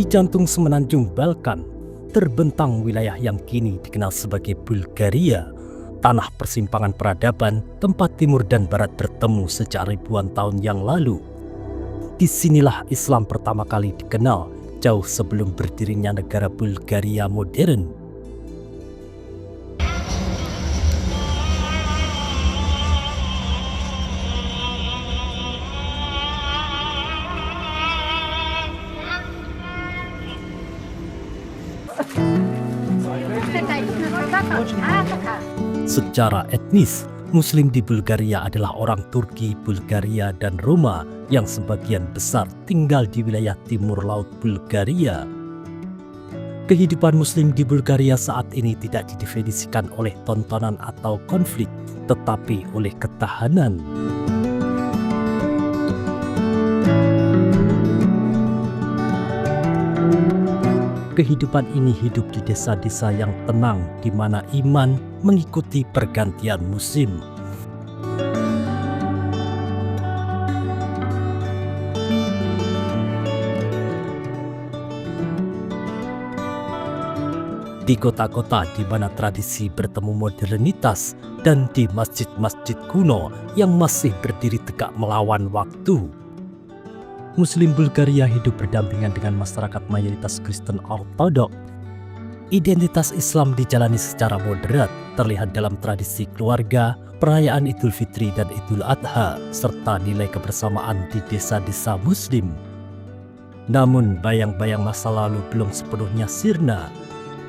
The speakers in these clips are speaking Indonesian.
jantung semenanjung Balkan, terbentang wilayah yang kini dikenal sebagai Bulgaria, tanah persimpangan peradaban, tempat timur dan barat bertemu sejak ribuan tahun yang lalu. Disinilah Islam pertama kali dikenal, jauh sebelum berdirinya negara Bulgaria modern. Secara etnis, Muslim di Bulgaria adalah orang Turki, Bulgaria, dan Roma yang sebagian besar tinggal di wilayah timur laut Bulgaria. Kehidupan Muslim di Bulgaria saat ini tidak didefinisikan oleh tontonan atau konflik, tetapi oleh ketahanan. Kehidupan ini hidup di desa-desa yang tenang, di mana iman mengikuti pergantian musim. Di kota-kota di mana tradisi bertemu modernitas, dan di masjid-masjid kuno yang masih berdiri tegak melawan waktu. Muslim Bulgaria hidup berdampingan dengan masyarakat mayoritas Kristen Ortodok. Identitas Islam dijalani secara moderat, terlihat dalam tradisi keluarga, perayaan Idul Fitri dan Idul Adha, serta nilai kebersamaan di desa-desa Muslim. Namun, bayang-bayang masa lalu belum sepenuhnya sirna.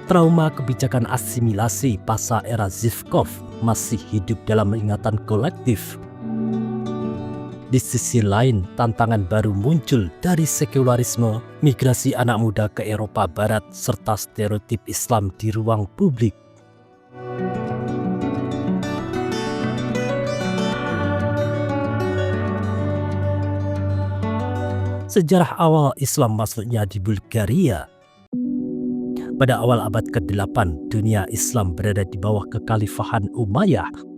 Trauma kebijakan asimilasi pasca era Zhivkov masih hidup dalam ingatan kolektif. Di sisi lain, tantangan baru muncul dari sekularisme, migrasi anak muda ke Eropa Barat, serta stereotip Islam di ruang publik. Sejarah awal Islam masuknya di Bulgaria. Pada awal abad ke-8, dunia Islam berada di bawah kekhalifahan Umayyah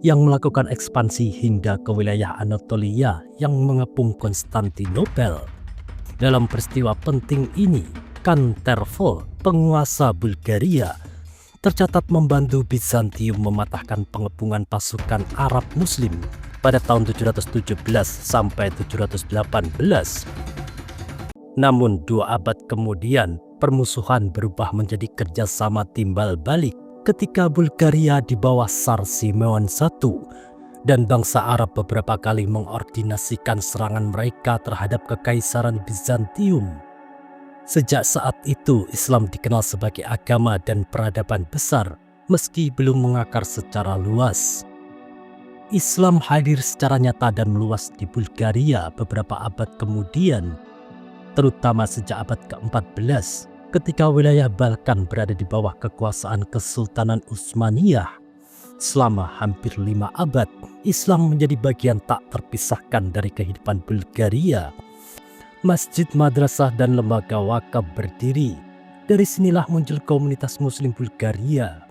yang melakukan ekspansi hingga ke wilayah Anatolia yang mengepung Konstantinopel. Dalam peristiwa penting ini, Khan Tervel, penguasa Bulgaria, tercatat membantu Bizantium mematahkan pengepungan pasukan Arab Muslim pada tahun 717 sampai 718. Namun 2 abad kemudian, permusuhan berubah menjadi kerjasama timbal balik ketika Bulgaria di bawah Tsar Simeon I dan bangsa Arab beberapa kali mengordinasikan serangan mereka terhadap Kekaisaran Bizantium. Sejak saat itu, Islam dikenal sebagai agama dan peradaban besar, meski belum mengakar secara luas. Islam hadir secara nyata dan meluas di Bulgaria beberapa abad kemudian, terutama sejak abad ke-14. Ketika wilayah Balkan berada di bawah kekuasaan Kesultanan Utsmaniyah. Selama hampir 5 abad, Islam menjadi bagian tak terpisahkan dari kehidupan Bulgaria. Masjid, madrasah, dan lembaga wakaf berdiri. Dari sinilah muncul komunitas Muslim Bulgaria.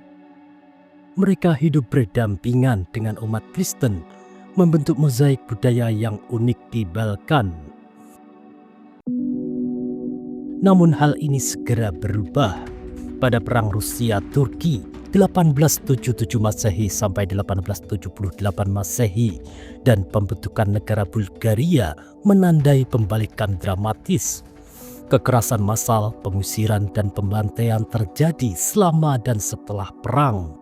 Mereka hidup berdampingan dengan umat Kristen, membentuk mozaik budaya yang unik di Balkan. Namun hal ini segera berubah pada Perang Rusia-Turki 1877 Masehi sampai 1878 Masehi dan pembentukan negara Bulgaria menandai pembalikan dramatis. Kekerasan massal, pengusiran, dan pembantaian terjadi selama dan setelah perang.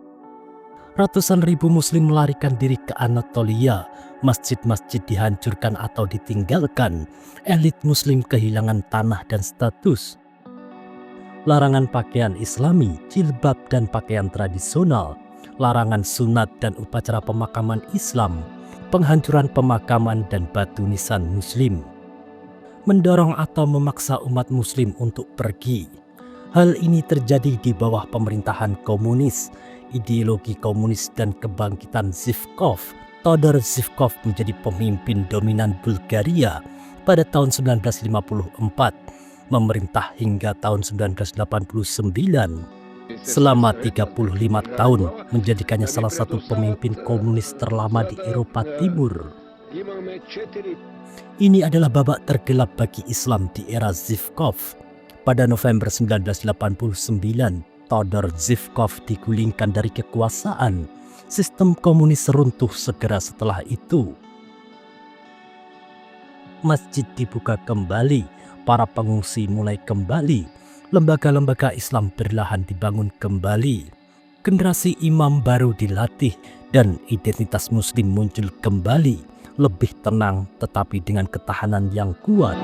Ratusan ribu Muslim melarikan diri ke Anatolia, masjid-masjid dihancurkan atau ditinggalkan, elit Muslim kehilangan tanah dan status. Larangan pakaian Islami, jilbab dan pakaian tradisional, larangan sunat dan upacara pemakaman Islam, penghancuran pemakaman dan batu nisan Muslim. Mendorong atau memaksa umat Muslim untuk pergi. Hal ini terjadi di bawah pemerintahan komunis, ideologi komunis dan kebangkitan Zhivkov. Todor Zhivkov menjadi pemimpin dominan Bulgaria pada tahun 1954, memerintah hingga tahun 1989. Selama 35 tahun menjadikannya salah satu pemimpin komunis terlama di Eropa Timur. Ini adalah babak tergelap bagi Islam di era Zhivkov. Pada November 1989, Todor Zhivkov digulingkan dari kekuasaan. Sistem komunis runtuh segera setelah itu. Masjid dibuka kembali, para pengungsi mulai kembali, lembaga-lembaga Islam perlahan dibangun kembali. Generasi imam baru dilatih dan identitas muslim muncul kembali, lebih tenang tetapi dengan ketahanan yang kuat.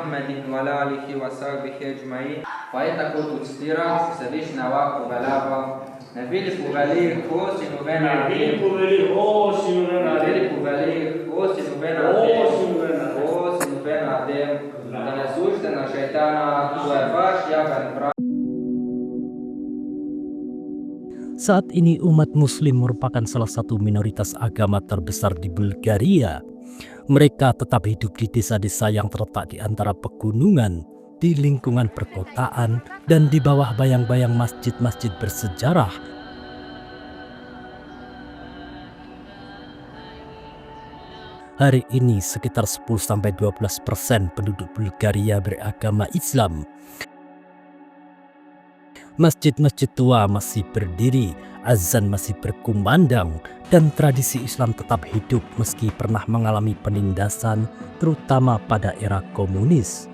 محمد وعلى آله وصحبه أجمعين. Faita kutu stira, sadišna ovakvu galaba, na veliku velik osinu vena veliku velik osinu vena adem, da nas uštena šeitana, to je vaš javan prav. Saat ini umat muslim merupakan salah satu minoritas agama terbesar di Bulgaria. Mereka tetap hidup di desa-desa yang terletak di antara pegunungan, di lingkungan perkotaan, dan di bawah bayang-bayang masjid-masjid bersejarah. Hari ini sekitar 10-12% penduduk Bulgaria beragama Islam. Masjid-masjid tua masih berdiri, azan masih berkumandang, dan tradisi Islam tetap hidup meski pernah mengalami penindasan, terutama pada era komunis.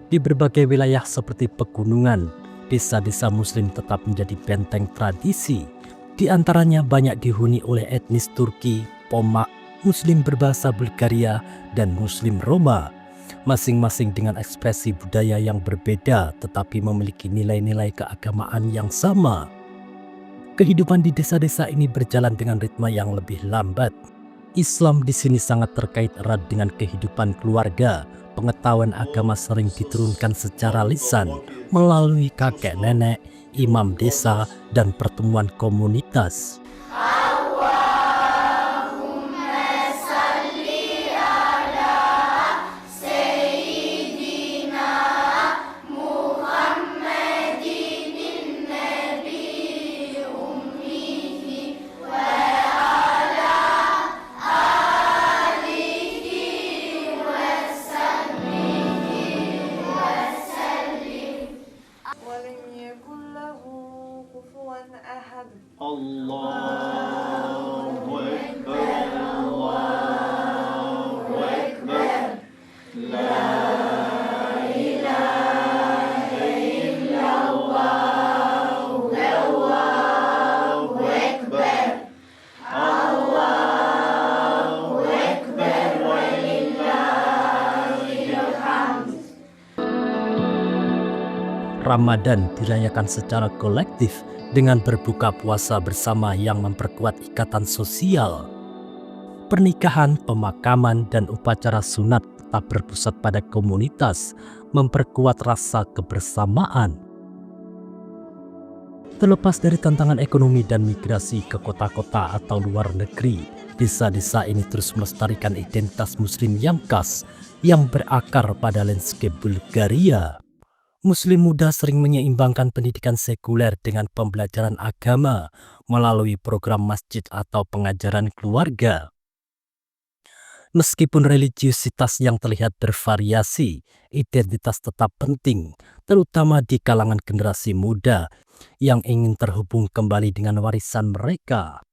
Di berbagai wilayah seperti pegunungan, desa-desa muslim tetap menjadi benteng tradisi. Di antaranya banyak dihuni oleh etnis Turki, Pomak, muslim berbahasa Bulgaria, dan muslim Roma. Masing-masing dengan ekspresi budaya yang berbeda tetapi memiliki nilai-nilai keagamaan yang sama. Kehidupan di desa-desa ini berjalan dengan ritme yang lebih lambat. Islam di sini sangat terkait erat dengan kehidupan keluarga. Pengetahuan agama sering diturunkan secara lisan melalui kakek nenek, imam desa, dan pertemuan komunitas. Ramadan dirayakan secara kolektif dengan berbuka puasa bersama yang memperkuat ikatan sosial. Pernikahan, pemakaman, dan upacara sunat tetap berpusat pada komunitas, memperkuat rasa kebersamaan. Terlepas dari tantangan ekonomi dan migrasi ke kota-kota atau luar negeri, desa-desa ini terus melestarikan identitas muslim yang khas yang berakar pada landscape Bulgaria. Muslim muda sering menyeimbangkan pendidikan sekuler dengan pembelajaran agama melalui program masjid atau pengajaran keluarga. Meskipun religiusitas yang terlihat bervariasi, identitas tetap penting, terutama di kalangan generasi muda yang ingin terhubung kembali dengan warisan mereka.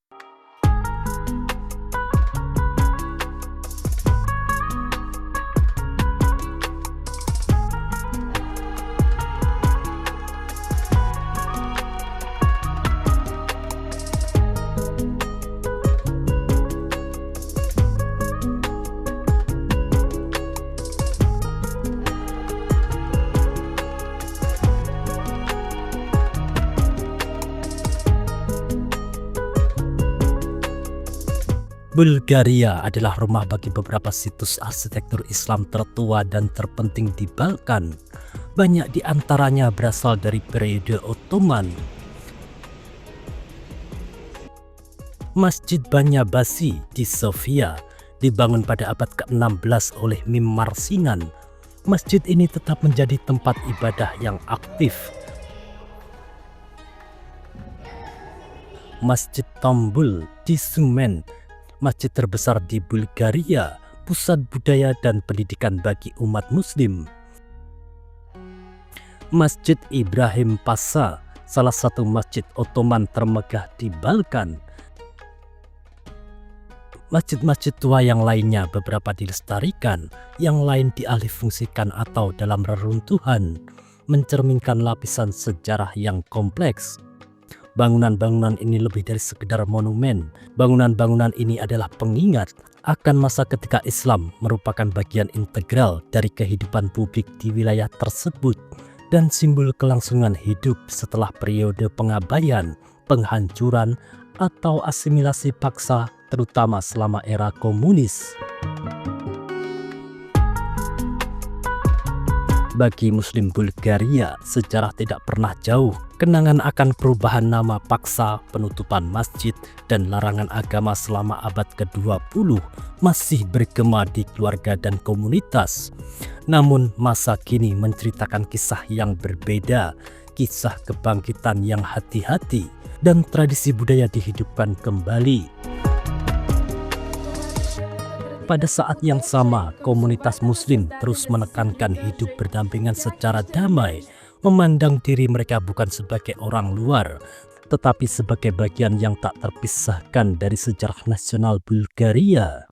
Bulgaria adalah rumah bagi beberapa situs arsitektur Islam tertua dan terpenting di Balkan. Banyak di antaranya berasal dari periode Ottoman. Masjid Banja Basi di Sofia dibangun pada abad ke-16 oleh Mimar Sinan. Masjid ini tetap menjadi tempat ibadah yang aktif. Masjid Tombul di Sumen, masjid terbesar di Bulgaria, pusat budaya dan pendidikan bagi umat muslim. Masjid Ibrahim Pasha, salah satu masjid Ottoman termegah di Balkan. Masjid-masjid tua yang lainnya beberapa dilestarikan, yang lain dialihfungsikan atau dalam reruntuhan, mencerminkan lapisan sejarah yang kompleks. Bangunan-bangunan ini lebih dari sekedar monumen. Bangunan-bangunan ini adalah pengingat akan masa ketika Islam merupakan bagian integral dari kehidupan publik di wilayah tersebut dan simbol kelangsungan hidup setelah periode pengabaian, penghancuran, atau asimilasi paksa, terutama selama era komunis. Bagi Muslim Bulgaria, sejarah tidak pernah jauh. Kenangan akan perubahan nama paksa, penutupan masjid, dan larangan agama selama abad ke-20 masih bergema di keluarga dan komunitas. Namun masa kini menceritakan kisah yang berbeda, kisah kebangkitan yang hati-hati, dan tradisi budaya dihidupkan kembali. Pada saat yang sama, komunitas muslim terus menekankan hidup berdampingan secara damai, memandang diri mereka bukan sebagai orang luar, tetapi sebagai bagian yang tak terpisahkan dari sejarah nasional Bulgaria.